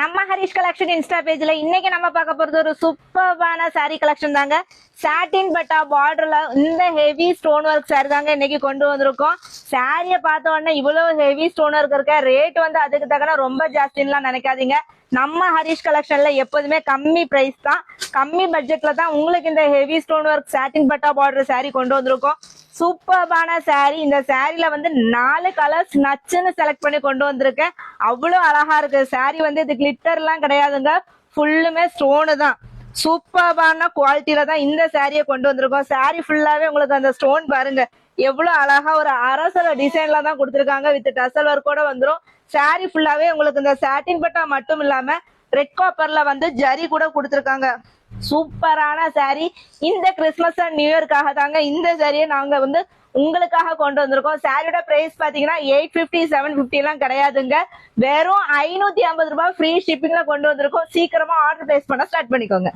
நம்ம Harish collection Insta பேஜ்ல இன்னைக்கு நம்ம பார்க்க போறது ஒரு சூப்பர்பான சாரி கலெக்ஷன் தாங்க. சாட்டின் பட்டா பார்டர்ல இந்த ஹெவி ஸ்டோன் ஒர்க் சாரி தாங்க இன்னைக்கு கொண்டு வந்திருக்கோம். சாரிய பார்த்த உடனே இவ்வளவு ஹெவி ஸ்டோன் ஒர்க் இருக்க ரேட் வந்து அதுக்கு தக்கன ரொம்ப ஜாஸ்தின்லாம் நினைக்காதீங்க. நம்ம ஹரிஷ் கலெக்ஷன்ல எப்போதுமே கம்மி பிரைஸ் தான், கம்மி பட்ஜெட்ல தான் உங்களுக்கு இந்த ஹெவி ஸ்டோன் ஒர்க் சாட்டின் பட்டா பார்டர் சாரி கொண்டு வந்திருக்கோம். சூப்பர்பான சாரி. இந்த சாரில வந்து 4 கலர்ஸ் நச்சுன்னு செலக்ட் பண்ணி கொண்டு வந்திருக்கேன். அவ்வளவு அழகா இருக்கு சாரி. வந்து இது கிளிட்டர் எல்லாம் கிடையாதுங்க, ஃபுல்லுமே ஸ்டோனு தான். சூப்பர்பான குவாலிட்டியில தான் இந்த சாரியை கொண்டு வந்திருக்கோம். சாரி ஃபுல்லாவே உங்களுக்கு அந்த ஸ்டோன் பாருங்க எவ்வளவு அழகா ஒரு அரசல டிசைன்ல தான் கொடுத்திருக்காங்க. வித் டசல் ஒர்க்கோட வந்துரும். சாரி ஃபுல்லாவே உங்களுக்கு இந்த சாட்டின் பட்டா மட்டும் இல்லாம ரெட் காப்பர்ல வந்து ஜரி கூட கொடுத்திருக்காங்க. சூப்பரான சாரி. இந்த கிறிஸ்துமஸ் அண்ட் நியூ இயர்க்காக தாங்க இந்த சாரியை நாங்க வந்து உங்களுக்காக கொண்டு வந்திருக்கோம். சாரியோட பிரைஸ் பாத்தீங்கன்னா 850 750 எல்லாம் கிடையாதுங்க, வெறும் 550 ரூபாய் ஃப்ரீ ஷிப்பிங்ல கொண்டு வந்திருக்கோம். சீக்கிரமா ஆர்டர் பிளேஸ் பண்ண ஸ்டார்ட் பண்ணிக்கோங்க.